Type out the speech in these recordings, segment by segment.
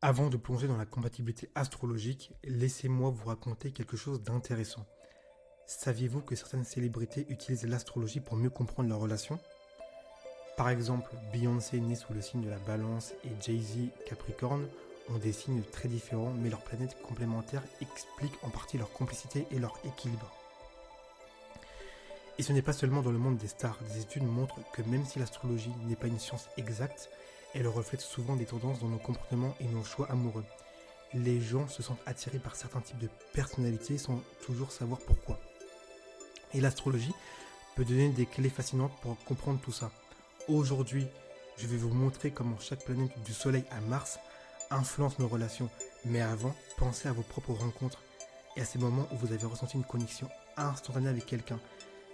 Avant de plonger dans la compatibilité astrologique, laissez-moi vous raconter quelque chose d'intéressant. Saviez-vous que certaines célébrités utilisent l'astrologie pour mieux comprendre leurs relations? Par exemple, Beyoncé est née sous le signe de la Balance et Jay-Z, Capricorne, ont des signes très différents, mais leurs planètes complémentaires expliquent en partie leur complicité et leur équilibre. Et ce n'est pas seulement dans le monde des stars, des études montrent que même si l'astrologie n'est pas une science exacte, elle reflète souvent des tendances dans nos comportements et nos choix amoureux. Les gens se sentent attirés par certains types de personnalités sans toujours savoir pourquoi. Et l'astrologie peut donner des clés fascinantes pour comprendre tout ça. Aujourd'hui, je vais vous montrer comment chaque planète du Soleil à Mars influence nos relations. Mais avant, pensez à vos propres rencontres et à ces moments où vous avez ressenti une connexion instantanée avec quelqu'un.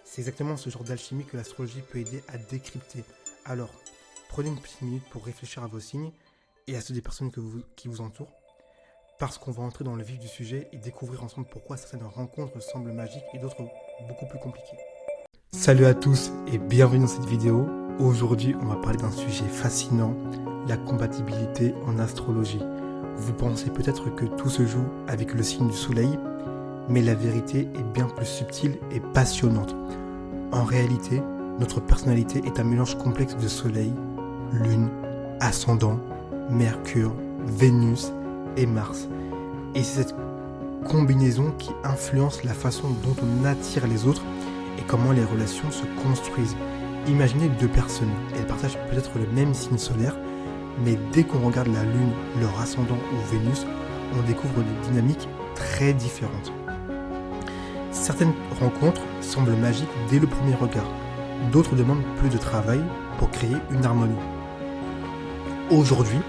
C'est exactement ce genre d'alchimie que l'astrologie peut aider à décrypter. Alors, prenez une petite minute pour réfléchir à vos signes et à ceux des personnes qui vous entourent, parce qu'on va entrer dans le vif du sujet et découvrir ensemble pourquoi certaines rencontres semblent magiques et d'autres beaucoup plus compliquées. Salut à tous et bienvenue dans cette vidéo. Aujourd'hui, on va parler d'un sujet fascinant, la compatibilité en astrologie. Vous pensez peut-être que tout se joue avec le signe du soleil, mais la vérité est bien plus subtile et passionnante. En réalité, notre personnalité est un mélange complexe de soleil, lune, ascendant, Mercure, Vénus et Mars. Et c'est cette combinaison qui influence la façon dont on attire les autres et comment les relations se construisent. Imaginez deux personnes, elles partagent peut-être le même signe solaire, mais dès qu'on regarde la lune, leur ascendant ou Vénus, on découvre des dynamiques très différentes. Certaines rencontres semblent magiques dès le premier regard, d'autres demandent plus de travail pour créer une harmonie. Aujourd'hui,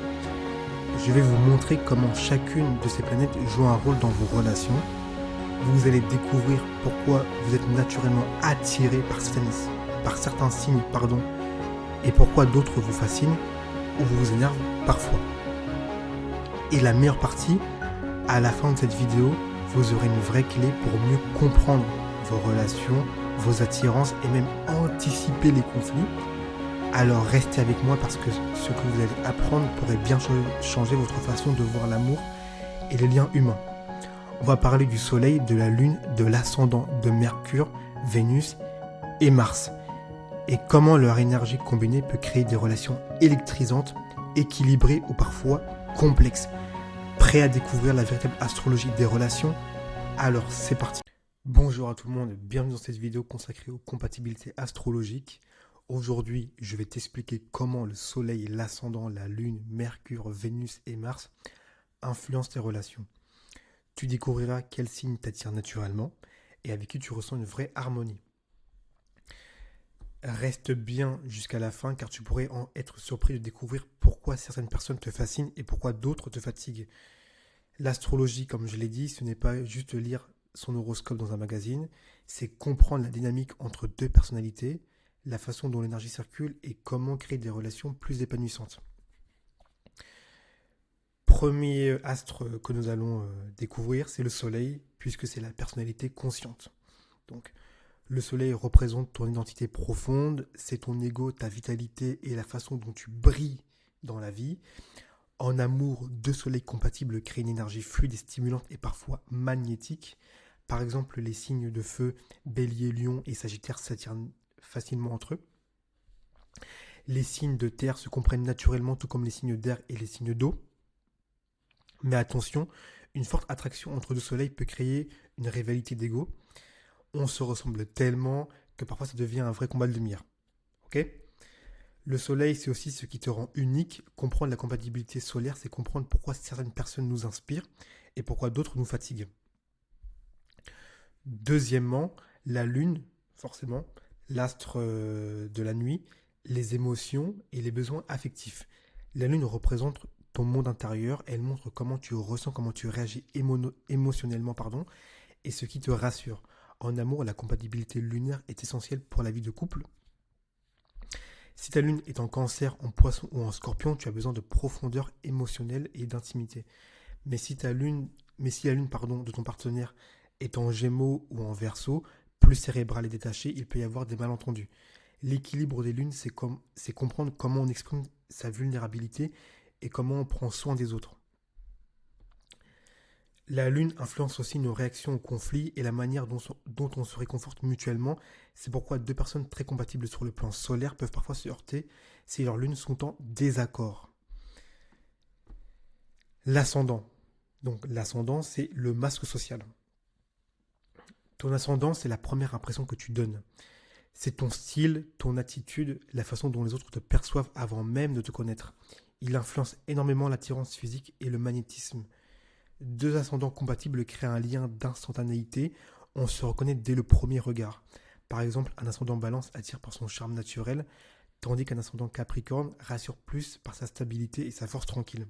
je vais vous montrer comment chacune de ces planètes joue un rôle dans vos relations. Vous allez découvrir pourquoi vous êtes naturellement attiré par certains signes, et pourquoi d'autres vous fascinent ou vous énervent parfois. Et la meilleure partie, à la fin de cette vidéo, vous aurez une vraie clé pour mieux comprendre vos relations, vos attirances et même anticiper les conflits. Alors restez avec moi parce que ce que vous allez apprendre pourrait bien changer votre façon de voir l'amour et les liens humains. On va parler du Soleil, de la Lune, de l'ascendant, de Mercure, Vénus et Mars. Et comment leur énergie combinée peut créer des relations électrisantes, équilibrées ou parfois complexes. Prêt à découvrir la véritable astrologie des relations? Alors c'est parti. Bonjour à tout le monde, bienvenue dans cette vidéo consacrée aux compatibilités astrologiques. Aujourd'hui, je vais t'expliquer comment le Soleil, l'ascendant, la Lune, Mercure, Vénus et Mars influencent tes relations. Tu découvriras quel signe t'attire naturellement et avec qui tu ressens une vraie harmonie. Reste bien jusqu'à la fin car tu pourrais en être surpris de découvrir pourquoi certaines personnes te fascinent et pourquoi d'autres te fatiguent. L'astrologie, comme je l'ai dit, ce n'est pas juste lire son horoscope dans un magazine, c'est comprendre la dynamique entre deux personnalités, la façon dont l'énergie circule et comment créer des relations plus épanouissantes. Premier astre que nous allons découvrir, c'est le Soleil, puisque c'est la personnalité consciente. Donc, le Soleil représente ton identité profonde, c'est ton ego, ta vitalité et la façon dont tu brilles dans la vie. En amour, deux soleils compatibles créent une énergie fluide et stimulante et parfois magnétique. Par exemple, les signes de feu, Bélier, Lion et Sagittaire s'attirent facilement entre eux. Les signes de terre se comprennent naturellement, tout comme les signes d'air et les signes d'eau. Mais attention, une forte attraction entre deux soleils peut créer une rivalité d'ego. On se ressemble tellement que parfois ça devient un vrai combat de lumière. Ok ? Le soleil, c'est aussi ce qui te rend unique. Comprendre la compatibilité solaire, c'est comprendre pourquoi certaines personnes nous inspirent et pourquoi d'autres nous fatiguent. Deuxièmement, la lune, forcément, l'astre de la nuit, les émotions et les besoins affectifs. La lune représente ton monde intérieur, elle montre comment tu ressens, comment tu réagis émotionnellement, et ce qui te rassure. En amour, la compatibilité lunaire est essentielle pour la vie de couple. Si ta lune est en cancer, en poisson ou en scorpion, tu as besoin de profondeur émotionnelle et d'intimité. Mais si la lune de ton partenaire est en gémeaux ou en verseau, plus cérébral et détaché, il peut y avoir des malentendus. L'équilibre des lunes, c'est comprendre comment on exprime sa vulnérabilité et comment on prend soin des autres. La lune influence aussi nos réactions aux conflits et la manière dont on se réconforte mutuellement. C'est pourquoi deux personnes très compatibles sur le plan solaire peuvent parfois se heurter si leurs lunes sont en désaccord. L'ascendant. Donc l'ascendant, c'est le masque social. Ton ascendant, c'est la première impression que tu donnes. C'est ton style, ton attitude, la façon dont les autres te perçoivent avant même de te connaître. Il influence énormément l'attirance physique et le magnétisme. Deux ascendants compatibles créent un lien d'instantanéité. On se reconnaît dès le premier regard. Par exemple, un ascendant balance attire par son charme naturel, tandis qu'un ascendant capricorne rassure plus par sa stabilité et sa force tranquille.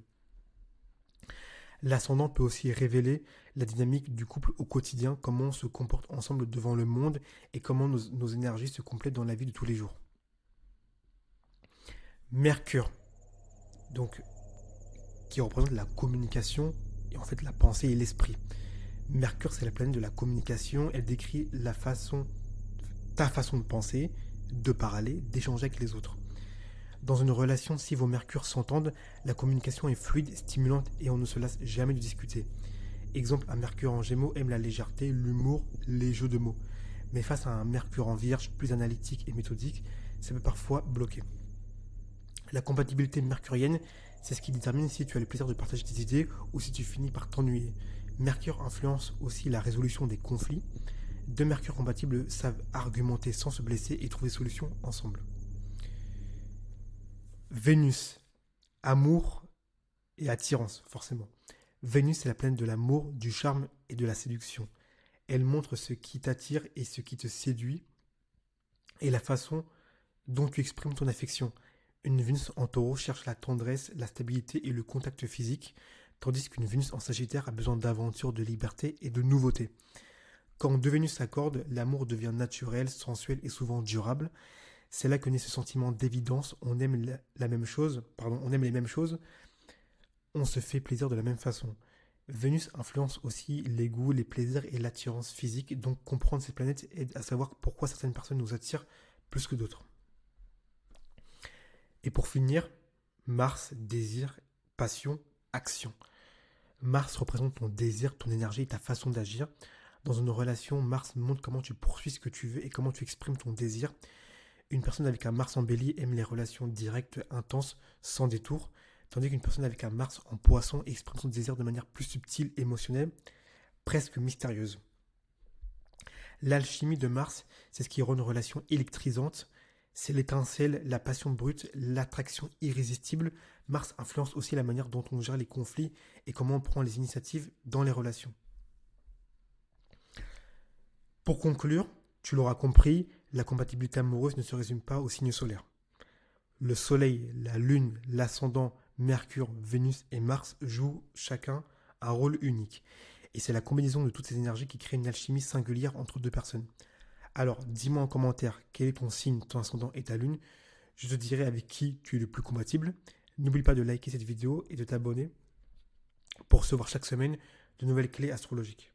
L'ascendant peut aussi révéler la dynamique du couple au quotidien, comment on se comporte ensemble devant le monde et comment nos énergies se complètent dans la vie de tous les jours. Mercure, donc, qui représente la communication et en fait la pensée et l'esprit. Mercure, c'est la planète de la communication. Elle décrit ta façon de penser, de parler, d'échanger avec les autres. Dans une relation, si vos mercures s'entendent, la communication est fluide, stimulante et on ne se lasse jamais de discuter. Exemple, un mercure en gémeaux aime la légèreté, l'humour, les jeux de mots. Mais face à un mercure en vierge plus analytique et méthodique, ça peut parfois bloquer. La compatibilité mercurienne, c'est ce qui détermine si tu as le plaisir de partager tes idées ou si tu finis par t'ennuyer. Mercure influence aussi la résolution des conflits. Deux mercures compatibles savent argumenter sans se blesser et trouver des solutions ensemble. Vénus, amour et attirance, forcément. Vénus est la planète de l'amour, du charme et de la séduction. Elle montre ce qui t'attire et ce qui te séduit et la façon dont tu exprimes ton affection. Une Vénus en taureau cherche la tendresse, la stabilité et le contact physique, tandis qu'une Vénus en sagittaire a besoin d'aventure, de liberté et de nouveauté. Quand deux Vénus s'accordent, l'amour devient naturel, sensuel et souvent durable. C'est là que naît ce sentiment d'évidence, on aime les mêmes choses, on se fait plaisir de la même façon. Vénus influence aussi les goûts, les plaisirs et l'attirance physique, donc comprendre ces planètes aide à savoir pourquoi certaines personnes nous attirent plus que d'autres. Et pour finir, Mars, désir, passion, action. Mars représente ton désir, ton énergie et ta façon d'agir. Dans une relation, Mars montre comment tu poursuis ce que tu veux et comment tu exprimes ton désir. Une personne avec un Mars en Bélier aime les relations directes, intenses, sans détour, tandis qu'une personne avec un Mars en Poisson exprime son désir de manière plus subtile, émotionnelle, presque mystérieuse. L'alchimie de Mars, c'est ce qui rend une relation électrisante. C'est l'étincelle, la passion brute, l'attraction irrésistible. Mars influence aussi la manière dont on gère les conflits et comment on prend les initiatives dans les relations. Pour conclure, tu l'auras compris, la compatibilité amoureuse ne se résume pas au signe solaire. Le Soleil, la Lune, l'ascendant, Mercure, Vénus et Mars jouent chacun un rôle unique. Et c'est la combinaison de toutes ces énergies qui crée une alchimie singulière entre deux personnes. Alors, dis-moi en commentaire quel est ton signe, ton ascendant et ta Lune. Je te dirai avec qui tu es le plus compatible. N'oublie pas de liker cette vidéo et de t'abonner pour recevoir chaque semaine de nouvelles clés astrologiques.